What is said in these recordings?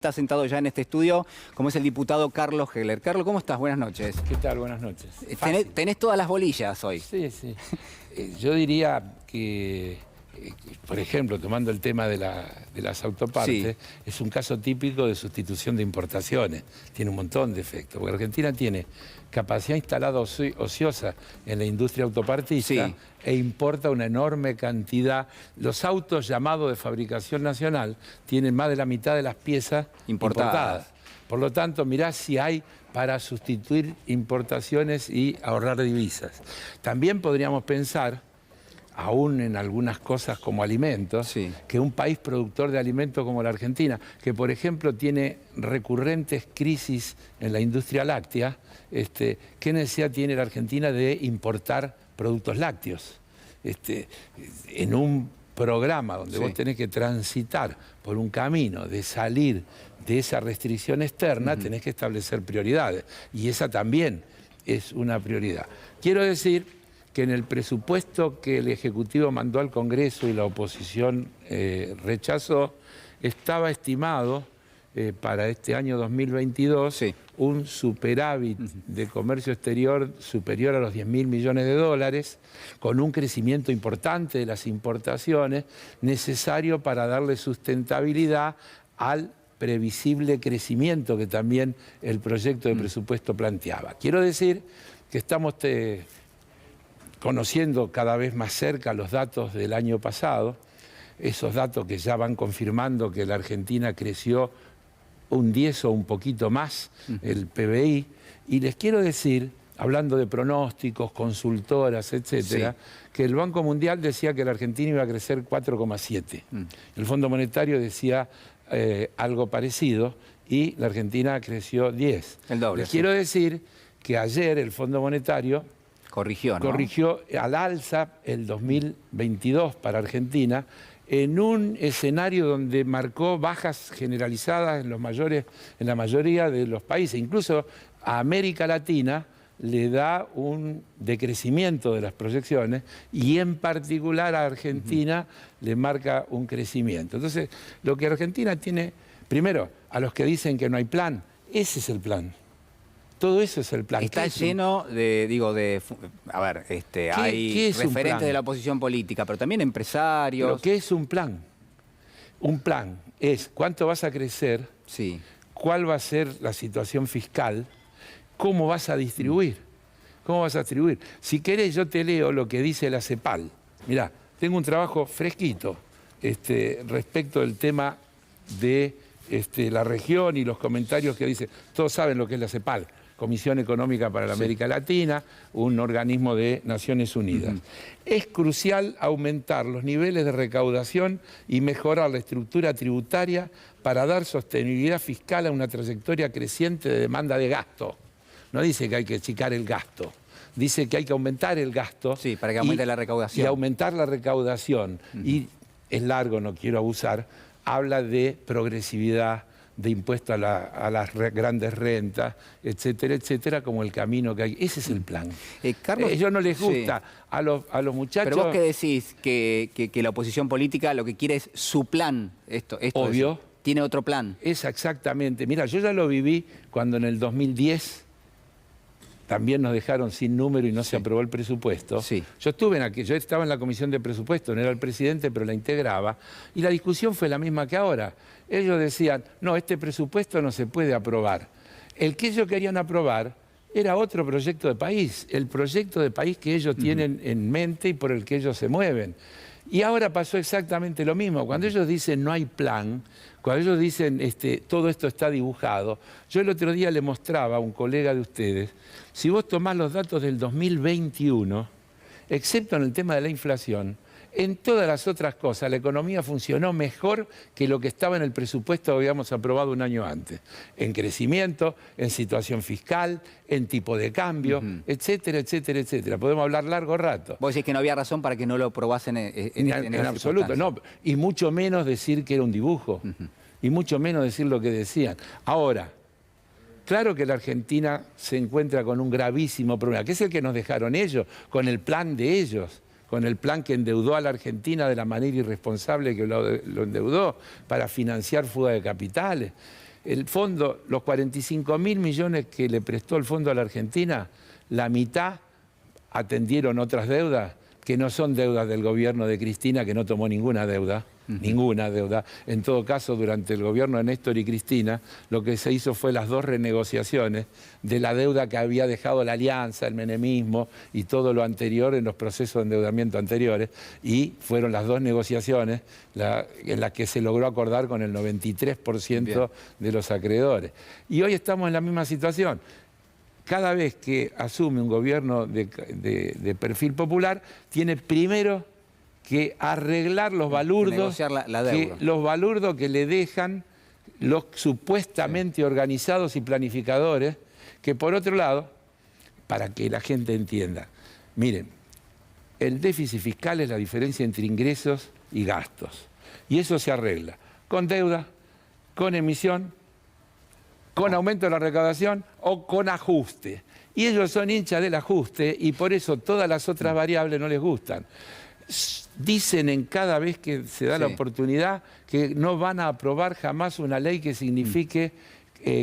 Está sentado ya en este estudio, como es el diputado Carlos Heller. Carlos, ¿cómo estás? Buenas noches. ¿Qué tal? Buenas noches. Tenés todas las bolillas hoy. Sí, sí. Yo diría que, por ejemplo, tomando el tema de las autopartes, Sí. es un caso típico de sustitución de importaciones. Tiene un montón de efectos. Porque Argentina tiene capacidad instalada ociosa en la industria autopartista, Sí. e importa una enorme cantidad. Los autos llamados de fabricación nacional tienen más de la mitad de las piezas importadas. Por lo tanto, mirá si hay para sustituir importaciones y ahorrar divisas. También podríamos pensar, aún en algunas cosas como alimentos, Sí. que un país productor de alimentos como la Argentina, que por ejemplo tiene recurrentes crisis en la industria láctea, ¿qué necesidad tiene la Argentina de importar productos lácteos? En un programa donde Sí. vos tenés que transitar por un camino de salir de esa restricción externa, tenés que establecer prioridades. Y esa también es una prioridad. Quiero decir que en el presupuesto que el Ejecutivo mandó al Congreso y la oposición rechazó, estaba estimado para este año 2022 Sí. un superávit de comercio exterior superior a los 10.000 millones de dólares, con un crecimiento importante de las importaciones, necesario para darle sustentabilidad al previsible crecimiento que también el proyecto de presupuesto planteaba. Quiero decir que estamos conociendo cada vez más cerca los datos del año pasado, esos datos que ya van confirmando que la Argentina creció un 10 o un poquito más el PBI, y les quiero decir, hablando de pronósticos, consultoras, etcétera, que el Banco Mundial decía que la Argentina iba a crecer 4,7. El Fondo Monetario decía algo parecido y la Argentina creció 10. El doble. Les quiero decir que ayer el Fondo Monetario Corrigió, ¿no? corrigió al alza el 2022 para Argentina, en un escenario donde marcó bajas generalizadas en la mayoría de los países. Incluso a América Latina le da un decrecimiento de las proyecciones y en particular a Argentina le marca un crecimiento. Entonces, lo que Argentina tiene, primero, a los que dicen que no hay plan, ese es el plan. Todo eso es el plan. Está lleno de, hay qué es un referentes plan? de la oposición política, pero también empresarios. ¿Pero qué es un plan? Un plan es cuánto vas a crecer, Sí. cuál va a ser la situación fiscal, cómo vas a distribuir. ¿Cómo vas a distribuir? Si querés, yo te leo lo que dice la CEPAL. Mirá, tengo un trabajo fresquito respecto del tema de la región y los comentarios que dice. Todos saben lo que es la CEPAL, Comisión Económica para la América Latina, un organismo de Naciones Unidas. Es crucial aumentar los niveles de recaudación y mejorar la estructura tributaria para dar sostenibilidad fiscal a una trayectoria creciente de demanda de gasto. No dice que hay que achicar el gasto, dice que hay que aumentar el gasto. Sí, para que aumente la recaudación. Y aumentar la recaudación. Y es largo, no quiero abusar, habla de progresividad, de impuesto a las grandes rentas, etcétera, etcétera, como el camino que hay. Ese es el plan. Carlos, ellos no les sí. gusta. A los muchachos... Pero vos qué decís, que la oposición política lo que quiere es su plan. Esto Obvio. Tiene otro plan. Es exactamente. Mira, yo ya lo viví cuando en el 2010 también nos dejaron sin número y no se aprobó el presupuesto. Sí. Yo estaba en la comisión de presupuesto, no era el presidente, pero la integraba, y la discusión fue la misma que ahora. Ellos decían, no, este presupuesto no se puede aprobar. El que ellos querían aprobar era otro proyecto de país, el proyecto de país que ellos tienen en mente y por el que ellos se mueven. Y ahora pasó exactamente lo mismo. Cuando ellos dicen no hay plan, cuando ellos dicen todo esto está dibujado, yo el otro día le mostraba a un colega de ustedes, si vos tomás los datos del 2021, excepto en el tema de la inflación, en todas las otras cosas la economía funcionó mejor que lo que estaba en el presupuesto que habíamos aprobado un año antes. En crecimiento, en situación fiscal, en tipo de cambio, etcétera, etcétera, etcétera. Podemos hablar largo rato. Vos decís que no había razón para que no lo aprobasen En absoluto, no. Y mucho menos decir que era un dibujo. Y mucho menos decir lo que decían. Ahora, claro que la Argentina se encuentra con un gravísimo problema, que es el que nos dejaron ellos, con el plan de ellos. con el plan que endeudó a la Argentina de la manera irresponsable que lo endeudó para financiar fuga de capitales. El fondo, los 45.000 millones que le prestó el fondo a la Argentina, la mitad atendieron otras deudas que no son deudas del gobierno de Cristina, que no tomó ninguna deuda. Ninguna deuda. En todo caso, durante el gobierno de Néstor y Cristina, lo que se hizo fue las 2 renegociaciones de la deuda que había dejado la Alianza, el menemismo y todo lo anterior en los procesos de endeudamiento anteriores. Y fueron las 2 negociaciones en las que se logró acordar con el 93% de los acreedores. Y hoy estamos en la misma situación. Cada vez que asume un gobierno de perfil popular, tiene primero que arreglar los balurdos, los balurdos que le dejan los supuestamente organizados y planificadores, que por otro lado, para que la gente entienda, miren, el déficit fiscal es la diferencia entre ingresos y gastos. Y eso se arregla con deuda, con emisión, con aumento de la recaudación o con ajuste. Y ellos son hinchas del ajuste y por eso todas las otras variables no les gustan. Dicen en cada vez que se da la oportunidad que no van a aprobar jamás una ley que signifique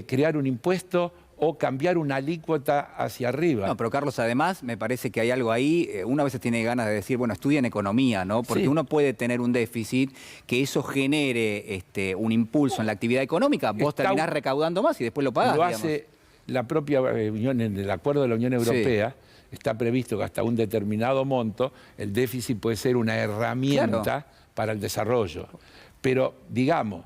crear un impuesto o cambiar una alícuota hacia arriba. No, pero Carlos, además, me parece que hay algo ahí, uno a veces tiene ganas de decir, bueno, estudien economía, ¿no? Porque uno puede tener un déficit, que eso genere un impulso en la actividad económica, vos terminás recaudando más y después lo pagás, Lo hace la propia Unión, en el acuerdo de la Unión Europea, está previsto que hasta un determinado monto el déficit puede ser una herramienta para el desarrollo. Pero, digamos,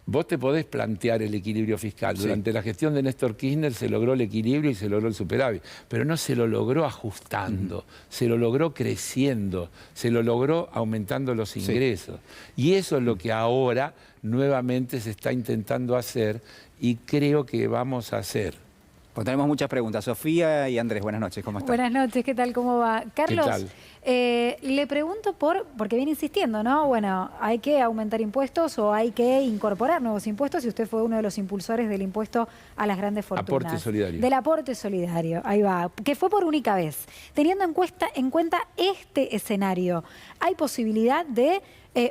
vos te podés plantear el equilibrio fiscal. Durante la gestión de Néstor Kirchner se logró el equilibrio y se logró el superávit, pero no se lo logró ajustando, se lo logró creciendo, se lo logró aumentando los ingresos. Y eso es lo que ahora nuevamente se está intentando hacer y creo que vamos a hacer. Pues tenemos muchas preguntas. Sofía y Andrés, buenas noches, ¿cómo están? Buenas noches, ¿qué tal? ¿Cómo va? Carlos, le pregunto porque viene insistiendo, ¿no? Bueno, hay que aumentar impuestos o hay que incorporar nuevos impuestos y usted fue uno de los impulsores del impuesto a las grandes fortunas. Aporte solidario. Del aporte solidario, ahí va, que fue por única vez. Teniendo en cuenta este escenario, ¿hay posibilidad de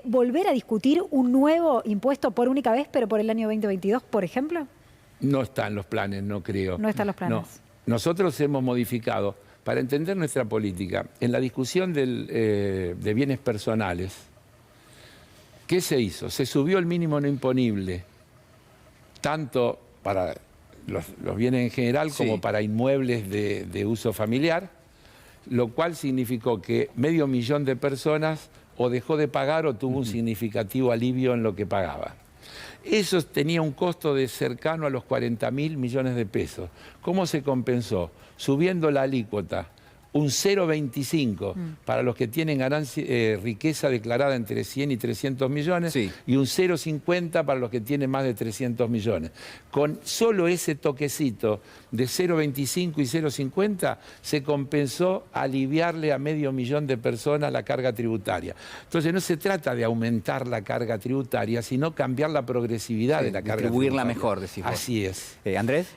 volver a discutir un nuevo impuesto por única vez, pero por el año 2022, por ejemplo? No están los planes, no creo. No están los planes. No. Nosotros hemos modificado, para entender nuestra política, en la discusión de bienes personales, ¿qué se hizo? Se subió el mínimo no imponible, tanto para los bienes en general como para inmuebles de uso familiar, lo cual significó que 500.000 de personas o dejó de pagar o tuvo un significativo alivio en lo que pagaba. Eso tenía un costo de cercano a los 40.000 millones de pesos. ¿Cómo se compensó? Subiendo la alícuota, un 0,25 para los que tienen riqueza declarada entre 100 y 300 millones y un 0,50 para los que tienen más de 300 millones. Con solo ese toquecito de 0,25 y 0,50 se compensó aliviarle a 500.000 de personas la carga tributaria. Entonces no se trata de aumentar la carga tributaria, sino cambiar la progresividad de la carga tributaria. Distribuirla mejor, decís vos. Así es. ¿Andrés?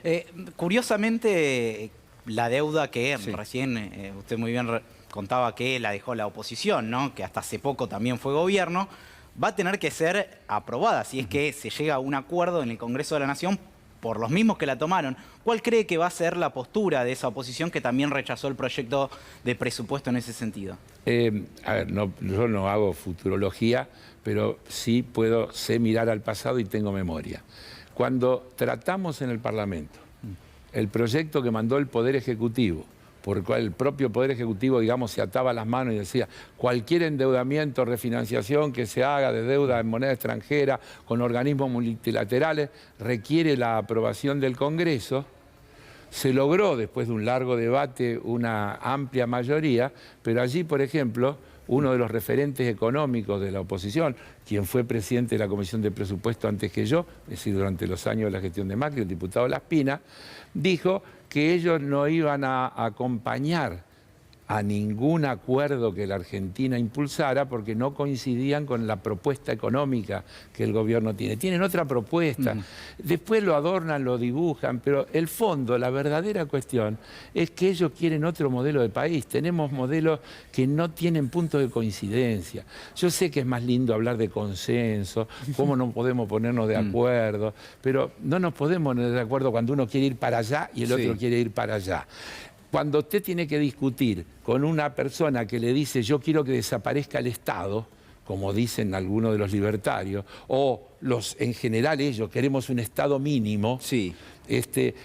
Curiosamente, la deuda que recién usted muy bien contaba que la dejó la oposición, ¿no? Que hasta hace poco también fue gobierno, va a tener que ser aprobada si es que se llega a un acuerdo en el Congreso de la Nación por los mismos que la tomaron. ¿Cuál cree que va a ser la postura de esa oposición que también rechazó el proyecto de presupuesto en ese sentido? A ver, yo no hago futurología, pero sí sé mirar al pasado y tengo memoria. Cuando tratamos en el Parlamento el proyecto que mandó el Poder Ejecutivo, por el cual el propio Poder Ejecutivo, digamos, se ataba las manos y decía cualquier endeudamiento, refinanciación que se haga de deuda en moneda extranjera con organismos multilaterales requiere la aprobación del Congreso. Se logró, después de un largo debate, una amplia mayoría, pero allí, por ejemplo, uno de los referentes económicos de la oposición, quien fue presidente de la Comisión de Presupuesto antes que yo, es decir, durante los años de la gestión de Macri, el diputado Laspina, dijo que ellos no iban a acompañar a ningún acuerdo que la Argentina impulsara porque no coincidían con la propuesta económica que el gobierno tiene. Tienen otra propuesta. Después lo adornan, lo dibujan, pero el fondo, la verdadera cuestión es que ellos quieren otro modelo de país. Tenemos modelos que no tienen puntos de coincidencia. Yo sé que es más lindo hablar de consenso, cómo no podemos ponernos de acuerdo, pero no nos podemos poner de acuerdo cuando uno quiere ir para allá y el otro quiere ir para allá. Cuando usted tiene que discutir con una persona que le dice yo quiero que desaparezca el Estado, como dicen algunos de los libertarios, o en general ellos queremos un Estado mínimo,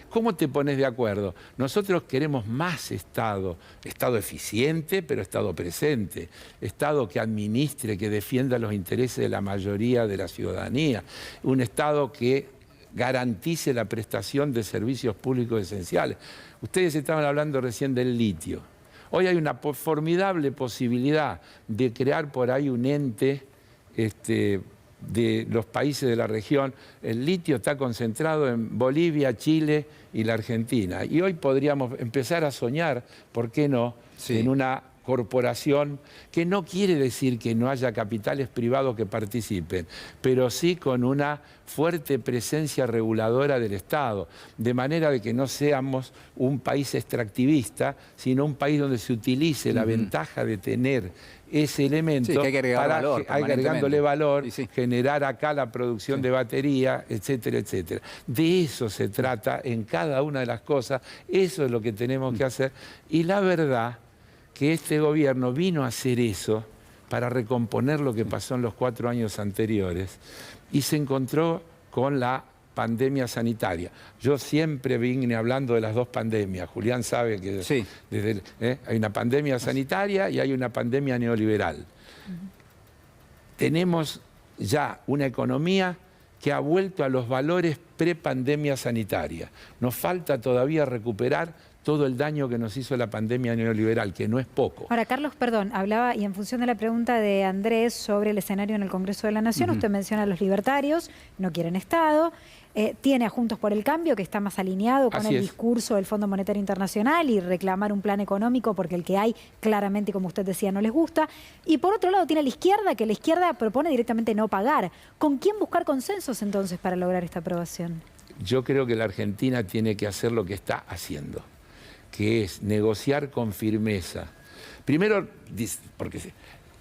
¿cómo te pones de acuerdo? Nosotros queremos más Estado, Estado eficiente, pero Estado presente, Estado que administre, que defienda los intereses de la mayoría de la ciudadanía, un Estado que garantice la prestación de servicios públicos esenciales. Ustedes estaban hablando recién del litio. Hoy hay una formidable posibilidad de crear por ahí un ente de los países de la región. El litio está concentrado en Bolivia, Chile y la Argentina. Y hoy podríamos empezar a soñar, ¿por qué no?, en una corporación que no quiere decir que no haya capitales privados que participen, pero sí con una fuerte presencia reguladora del Estado, de manera de que no seamos un país extractivista, sino un país donde se utilice la ventaja de tener ese elemento para agregándole valor, generar acá la producción de batería, etcétera, etcétera. De eso se trata en cada una de las cosas, eso es lo que tenemos que hacer. Y la verdad que este gobierno vino a hacer eso para recomponer lo que pasó en los 4 años anteriores y se encontró con la pandemia sanitaria. Yo siempre vine hablando de las dos pandemias. Julián sabe que hay una pandemia sanitaria y hay una pandemia neoliberal. Tenemos ya una economía que ha vuelto a los valores pre-pandemia sanitaria. Nos falta todavía recuperar todo el daño que nos hizo la pandemia neoliberal, que no es poco. Ahora, Carlos, perdón, hablaba, y en función de la pregunta de Andrés sobre el escenario en el Congreso de la Nación, usted menciona a los libertarios, no quieren Estado, tiene a Juntos por el Cambio, que está más alineado con el discurso del Fondo Monetario Internacional y reclamar un plan económico porque el que hay, claramente, como usted decía, no les gusta. Y por otro lado tiene a la izquierda, que la izquierda propone directamente no pagar. ¿Con quién buscar consensos entonces para lograr esta aprobación? Yo creo que la Argentina tiene que hacer lo que está haciendo, que es negociar con firmeza. Primero, porque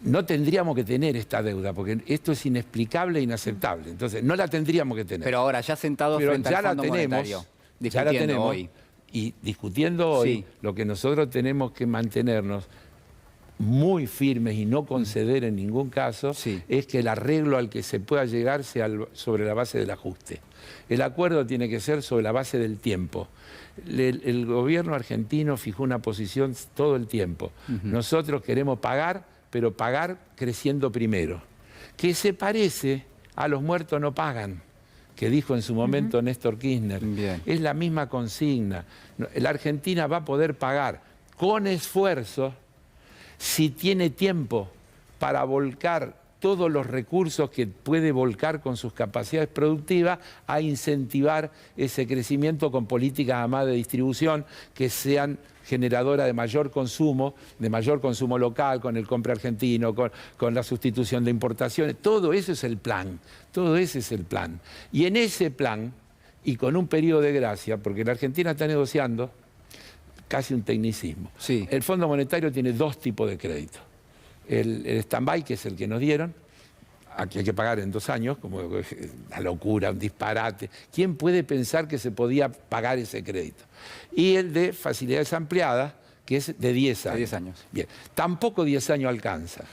no tendríamos que tener esta deuda, porque esto es inexplicable e inaceptable. Entonces, no la tendríamos que tener. Pero ahora, ya sentados frente al Fondo Monetario, ya la tenemos hoy. Y discutiendo hoy, lo que nosotros tenemos que mantenernos muy firmes y no conceder en ningún caso, es que el arreglo al que se pueda llegar sea sobre la base del ajuste. El acuerdo tiene que ser sobre la base del tiempo. El gobierno argentino fijó una posición todo el tiempo. Nosotros queremos pagar, pero pagar creciendo primero. Que se parece a los muertos no pagan, que dijo en su momento Néstor Kirchner. Es la misma consigna. La Argentina va a poder pagar con esfuerzo si tiene tiempo para volcar todos los recursos que puede volcar con sus capacidades productivas a incentivar ese crecimiento con políticas además de distribución que sean generadoras de mayor consumo local, con el compra argentino, con la sustitución de importaciones. Todo eso es el plan, todo ese es el plan. Y en ese plan, y con un periodo de gracia, porque la Argentina está negociando casi un tecnicismo. El Fondo Monetario tiene 2 tipos de crédito. El stand-by, que es el que nos dieron, aquí hay que pagar en 2 años, como una locura, un disparate. ¿Quién puede pensar que se podía pagar ese crédito? Y el de facilidades ampliadas, que es de 10 años. 10 años. Bien, tampoco 10 años alcanza.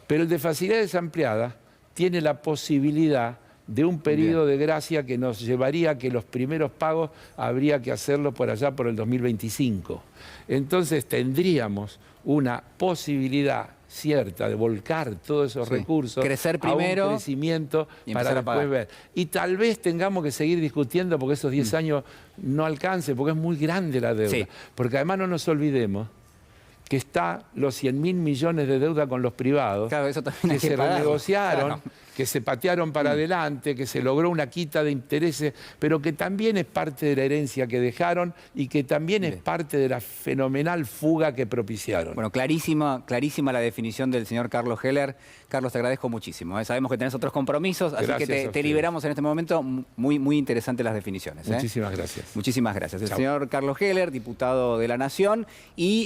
Pero el de facilidades ampliadas tiene la posibilidad de un periodo de gracia que nos llevaría a que los primeros pagos habría que hacerlo por allá por el 2025. Entonces tendríamos una posibilidad cierta de volcar todos esos recursos, crecer primero, a un crecimiento para después ver. Y tal vez tengamos que seguir discutiendo porque esos 10 años no alcance, porque es muy grande la deuda. Porque además no nos olvidemos que está los 100.000 millones de deuda con los privados, Claro, eso también hay que que se pagarlo. renegociaron, Claro. que se patearon para adelante, que se logró una quita de intereses, pero que también es parte de la herencia que dejaron y que también es parte de la fenomenal fuga que propiciaron. Bueno, clarísima la definición del señor Carlos Heller. Carlos, te agradezco muchísimo. Sabemos que tenés otros compromisos, así Gracias que a te ustedes. liberamos en este momento. Muy interesantes las definiciones. Muchísimas gracias. Muchísimas gracias. El Chao. señor Carlos Heller, diputado de la Nación, y